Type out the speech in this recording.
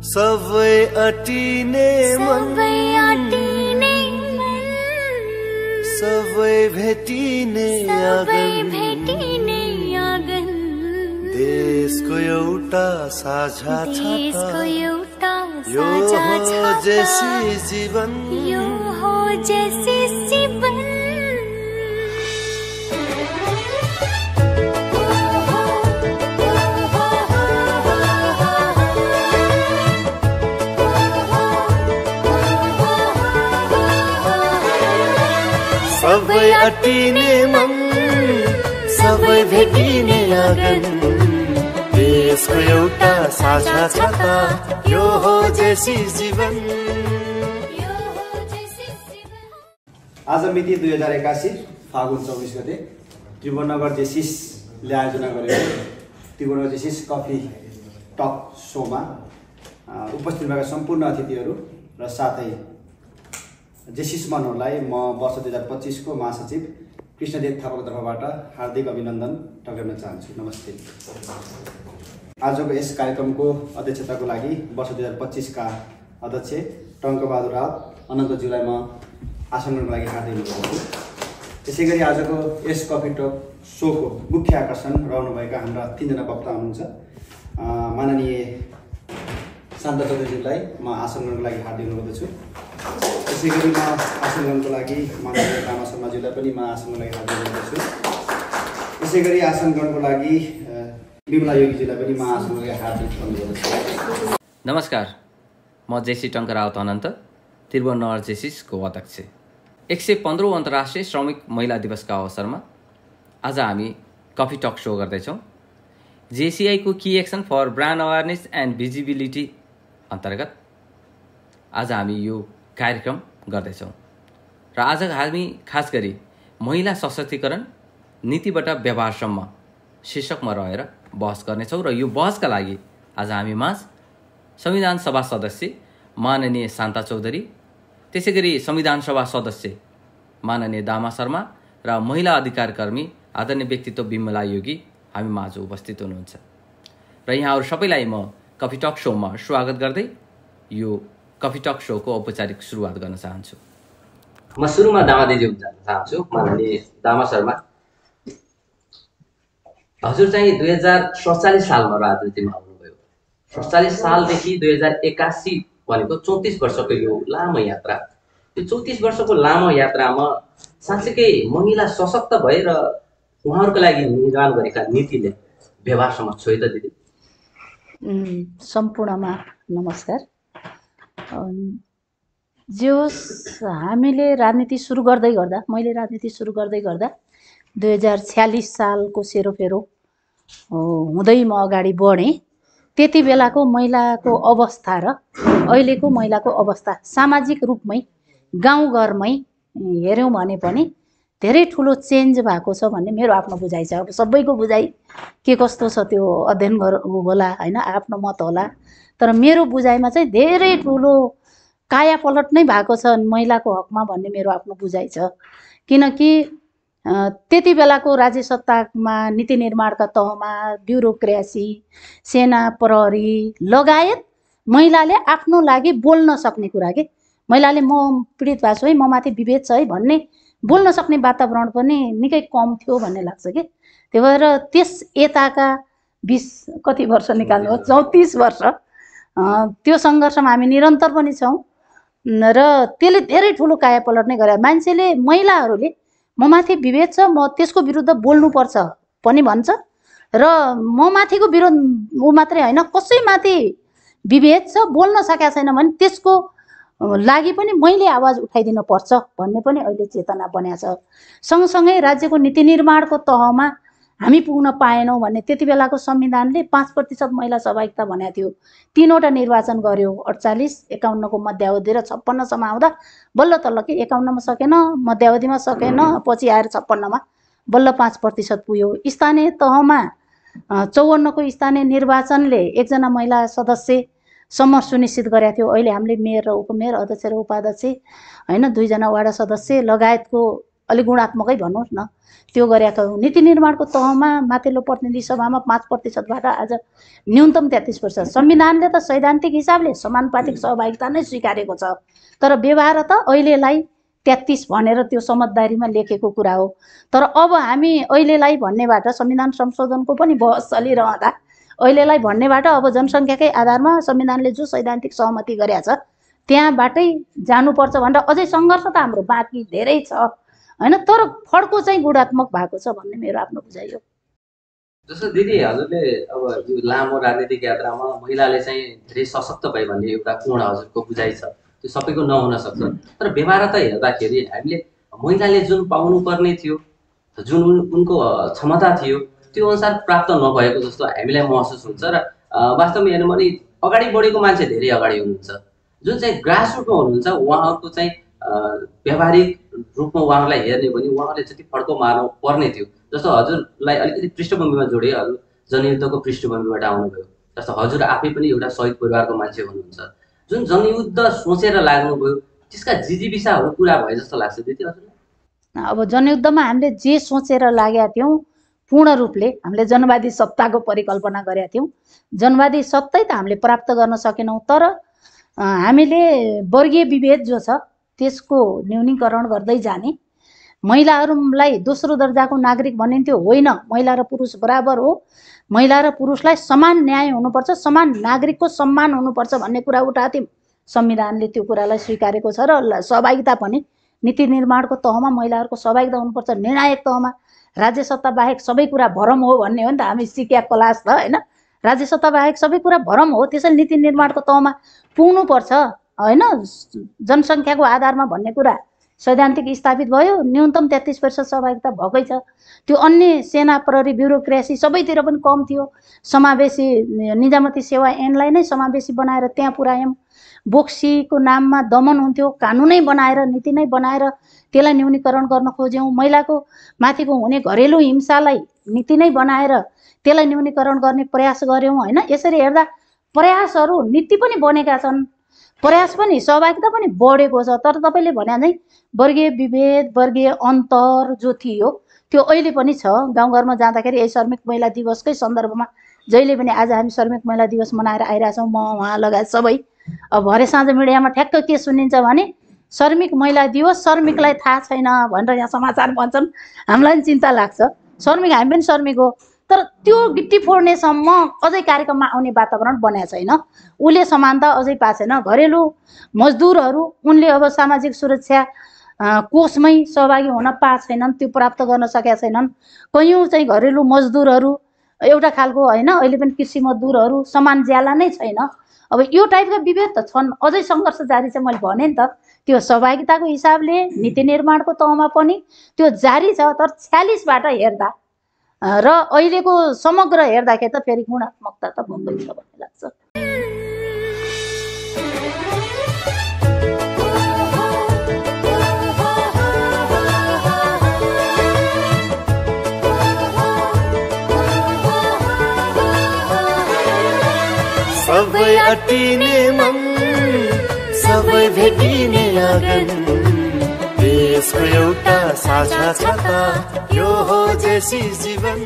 सबै अटिने मन, सबै भेटिने आँगन, देशको एउटा साझा छाता, यो हो जेसी जीवन, यो हो जेसी जीवन। सबै अटिने मन, सबै भेटिने आँगन, देशको एउटा साझा छाता, यो हो जेसी जीवन। आज मिति 2081 फागुन 24 गते त्रिभुवननगर जेसिसले आयोजना गरेको त्रिभुवननगर जेसिस कफी टक सोमा उपस्थित भएका सम्पूर्ण अतिथिहरू र साथै जेसिस मनहरूलाई म वर्ष 2025 को महासचिव कृष्णदेव थापाको तर्फबाट हार्दिक अभिनन्दन टक्राउन चाहन्छु। नमस्ते। आजको यस कार्यक्रमको अध्यक्षताको लागि वर्ष 2025 का अध्यक्ष टङ्कबहादुर राउत अनन्तज्यूलाई म आसन गर्नको लागि हार्दिक अनुरोध गर्छु। त्यसैगरी आजको यस कफी टक सोको मुख्य आकर्षण रहनुभएका हाम्रा 3 जना वक्ता हुनुहुन्छ। माननीय शान्ता चौधरीज्यूलाई म आसन गर्नको लागि हार्दिक अनुरोध गर्दछु। त्यसैगरी म आसन गर्नको लागि माननीय रामा शर्माज्यूलाई पनि म आसन गर्नको लागि हार्दिक अनुरोध गर्छु। त्यसैगरी आसन गर्नको लागि विमला योगीज्यूलाई पनि म आसन गर्नको लागि हार्दिक अनुरोध गर्छु। नमस्कार, म जेसी टङ्क राउत अनन्त, त्रिभुवननगर जेसिसको अध्यक्ष। 115औं अन्तर्राष्ट्रिय श्रमिक महिला दिवसका अवसरमा आज हामी कफी टक सो गर्दैछौँ। जेसिआईको key action for brand awareness and visibility अन्तर्गत आज हामी यो कार्यक्रम गर्दैछौँ र आज हामी खास गरी महिला सशक्तिकरण नीतिबाट व्यवहारसम्म शीर्षकमा रहेर बहस गर्नेछौँ र यो बहसका लागि आज हामी माझ संविधान सभा सदस्य माननीय शान्ता चौधरी, त्यसैगरी संविधान सभा सदस्य माननीय दामा शर्मा र महिला अधिकार कर्मी आदरणीय व्यक्तित्व विमला योगी हामी माझ उपस्थित हुनुहुन्छ र यहाँहरू सबैलाई म कफी टक सोमा स्वागत गर्दै यो कफी टक सोको औपचारिक सुरुवात गर्न चाहन्छु। म सुरुमा दामादेवी जान चाहन्छु। माननीय दामा शर्मा, हजुर चाहिँ 2047 सालमा राजनीतिमा आउनुभयो। 47 सालदेखि 2081 भनेको 34 वर्षको यो लामो यात्रा। यो 34 वर्षको लामो यात्रामा साँच्चैकै महिला सशक्त भएर उहाँहरूको लागि निर्माण गरेका नीतिले व्यवहारसम्म छोयो त दिदी? सम्पूर्णमा नमस्कार। हामीले राजनीति सुरु गर्दै गर्दा, मैले राजनीति सुरु गर्दै गर्दा 2046 सालको सेरोफेरो हुँदै म अगाडि बढेँ। त्यति बेलाको महिलाको अवस्था र अहिलेको महिलाको अवस्था सामाजिक रूपमै गाउँघरमै हेऱ्यौँ भने पनि धेरै ठुलो चेन्ज भएको छ भन्ने मेरो आफ्नो बुझाइ छ। अब सबैको बुझाइ के कस्तो छ त्यो अध्ययन होला हैन, आफ्नो मत होला, तर मेरो बुझाइमा चाहिँ धेरै ठुलो कायापलट नै भएको छ महिलाको हकमा भन्ने मेरो आफ्नो बुझाइ छ। किनकि त्यति बेलाको राज्य सत्तामा नीति निर्माणका तहमा ब्युरोक्रेसी, सेना प्रहरी लगायत महिलाले आफ्नो लागि बोल्न सक्ने कुरा के, महिलाले म पीडित भएको छु है, म माथि विभेद छ है भन्ने बोल्न सक्ने वातावरण पनि निकै कम थियो भन्ने लाग्छ कि। त्यही भएर त्यस यताका 20 कति वर्ष निकाल्नु हो, 34 वर्ष त्यो सङ्घर्षमा हामी निरन्तर पनि छौँ र त्यसले धेरै ठुलो कायापलट नै गरे। मान्छेले, महिलाहरूले म माथि विभेद छ, म त्यसको विरुद्ध बोल्नुपर्छ पनि भन्छ र म माथिको विरोध ऊ मात्रै होइन, कसैमाथि विभेद छ बोल्न सकेका छैन भने त्यसको लागि पनि मैले आवाज उठाइदिन पर्छ भन्ने पनि अहिले चेतना बन्या छ। सँगसँगै राज्यको नीति निर्माणको तहमा हामी पुग्न पाएनौँ भन्ने त्यति बेलाको संविधानले 5% महिला सहभागिता भनेको थियो। 3वटा निर्वाचन गर्यो, 48, 51 को मध्यावधि र 56 सम्म आउँदा बल्ल तल्ल के 51 मा सकेन, मध्यावधिमा सकेन, पछि आएर 56 मा बल्ल 5% पुग्यो। स्थानीय तहमा 54 को स्थानीय निर्वाचनले एकजना महिला सदस्य सम्म सुनिश्चित गरेको थियो। अहिले हामीले मेयर र उपमेयर, अध्यक्ष र उपाध्यक्ष हैन, 2 जना वार्ड सदस्य लगायतको अलिक गुणात्मकै भन्नुहोस् न त्यो गरेका हौँ। नीति निर्माणको तहमा माथिल्लो प्रतिनिधि सभामा 5%बाट आज न्यूनतम 33%। संविधानले त सैद्धान्तिक हिसाबले समानुपातिक सहभागिता नै स्वीकारेको छ, तर व्यवहार त अहिलेलाई 33 भनेर त्यो समझदारीमा लेखेको कुरा हो। तर अब हामी अहिलेलाई भन्नेबाट संविधान संशोधनको पनि बहस चलिरहँदा अहिलेलाई भन्नेबाट अब जनसङ्ख्याकै आधारमा संविधानले जो सैद्धान्तिक सहमति गरेका छ त्यहाँबाटै जानुपर्छ भनेर अझै सङ्घर्ष त हाम्रो बाँकी धेरै छ हैन, तर फड्को चाहिँ गुणात्मक भएको छ भन्ने मेरो आफ्नो बुझाइ हो। जस्तो दिदी हजुरले अब यो लामो राजनीतिक यात्रामा महिलाले चाहिँ धेरै सशक्त भए भन्ने एउटा कोण हजुरको बुझाइ छ, त्यो सबैको नहुन सक्छ, तर व्यवहारता हेर्दाखेरि हामीले महिलाले जुन पाउनुपर्ने थियो, जुन उनको क्षमता थियो त्यो अनुसार प्राप्त नभएको जस्तो हामीलाई महसुस हुन्छ। र वास्तवमा हेर्नु भने अगाडि बढेको मान्छे धेरै अगाडि हुनुहुन्छ, जुन चाहिँ ग्रासरुटमा हुनुहुन्छ उहाँहरूको चाहिँ व्यावहारिक रूपमा उहाँहरूलाई हेर्ने भने उहाँहरूले जति फड्को मार्नु पर्ने थियो। जस्तो हजुरलाई अलिकति पृष्ठभूमिमा जोडे, हजुर जनयुद्धको पृष्ठभूमिबाट आउनुभयो, जस्तो हजुर आफै पनि एउटा शहीद परिवारको मान्छे हुनुहुन्छ, जुन जनयुद्ध सोचेर लाग्नुभयो त्यसका जिजीविसाहरू पुरा भए जस्तो लाग्छ दिदी हजुरलाई? अब जनयुद्धमा हामीले जे सोचेर लागेका थियौँ पूर्ण रूपले हामीले जनवादी सत्ताको परिकल्पना गरेका थियौँ, जनवादी सत्तै त हामीले प्राप्त गर्न सकेनौँ, तर हामीले वर्गीय विभेद जो छ त्यसको न्यूनीकरण गर्दै जाने, महिलाहरूलाई दोस्रो दर्जाको नागरिक भनिन्थ्यो, होइन महिला र पुरुष बराबर हो, महिला र पुरुषलाई समान न्याय हुनुपर्छ, समान नागरिकको सम्मान हुनुपर्छ भन्ने कुरा उठाएको थियौँ। संविधानले त्यो कुरालाई स्वीकारेको छ र सहभागिता पनि नीति निर्माणको तहमा महिलाहरूको सहभागिता हुनुपर्छ, निर्णायक तहमा राज्य सत्ता बाहेक सबै कुरा भरम हो भन्ने हो नि त हामी सिक्या क्लास त होइन, राज्य सत्ता बाहेक सबै कुरा भरम हो, त्यसैले नीति निर्माणको तहमा पुग्नुपर्छ होइन, जनसङ्ख्याको आधारमा भन्ने कुरा सैद्धान्तिक स्थापित भयो, न्यूनतम 33% सहभागिता भएकै छ। त्यो अन्य सेना प्रहरी ब्युरोक्रेसी सबैतिर पनि कम थियो, समावेशी निजामती सेवा ऐनलाई नै समावेशी बनाएर त्यहाँ पुर्यायौँ, बोक्सीको नाममा दमन हुन्थ्यो, कानुनै बनाएर नीति नै बनाएर त्यसलाई न्यूनीकरण गर्न खोज्यौँ, महिलाको माथिको हुने घरेलु हिंसालाई नीति नै बनाएर त्यसलाई न्यूनीकरण गर्ने प्रयास गऱ्यौँ होइन। यसरी हेर्दा प्रयासहरू नीति पनि बनेका छन्, प्रयास पनि सहभागिता पनि बढेको छ, तर तपाईँले भने चाहिँ वर्गीय विभेद वर्गीय अन्तर जो थियो त्यो अहिले पनि छ। गाउँघरमा जाँदाखेरि यही श्रमिक महिला दिवसकै सन्दर्भमा जहिले पनि आज हामी श्रमिक महिला दिवस मनाएर आइरहेछौँ, म उहाँ लगायत सबै। अब भरे साँझ मिडियामा ठ्याक्क के सुनिन्छ भने श्रमिक महिला दिवस श्रमिकलाई थाहा छैन भनेर यहाँ समाचार भन्छन्, हामीलाई पनि चिन्ता लाग्छ। श्रमिक हामी पनि श्रमिक हो, तर त्यो गिट्टी फोड्नेसम्म अझै कार्यक्रममा आउने वातावरण बनाएको छैन, उसले समानता अझै पाएको छैन। घरेलु मजदुरहरू उनले अब सामाजिक सुरक्षा कोषमै सहभागी हुन पाएको छैनन्, त्यो प्राप्त गर्न सकेका छैनन्। कयौँ चाहिँ घरेलु मजदुरहरू एउटा खालको होइन, अहिले पनि कृषि मजदुरहरू समान ज्याला नै छैन। अब यो टाइपका विभेद त छन्, अझै सङ्घर्ष जारी छ। मैले भने नि त त्यो सहभागिताको हिसाबले नीति निर्माणको तहमा पनि त्यो जारी छ, तर 46बाट हेर्दा र अहिलेको समग्र हेर्दाखेरि त फेरि गुणात्मकता त बन्दै छ भन्ने लाग्छ। सबै अटिने मन सबै भेटिने आँगन, देशको एउटा साझा छता यो हो जेसी जीवन।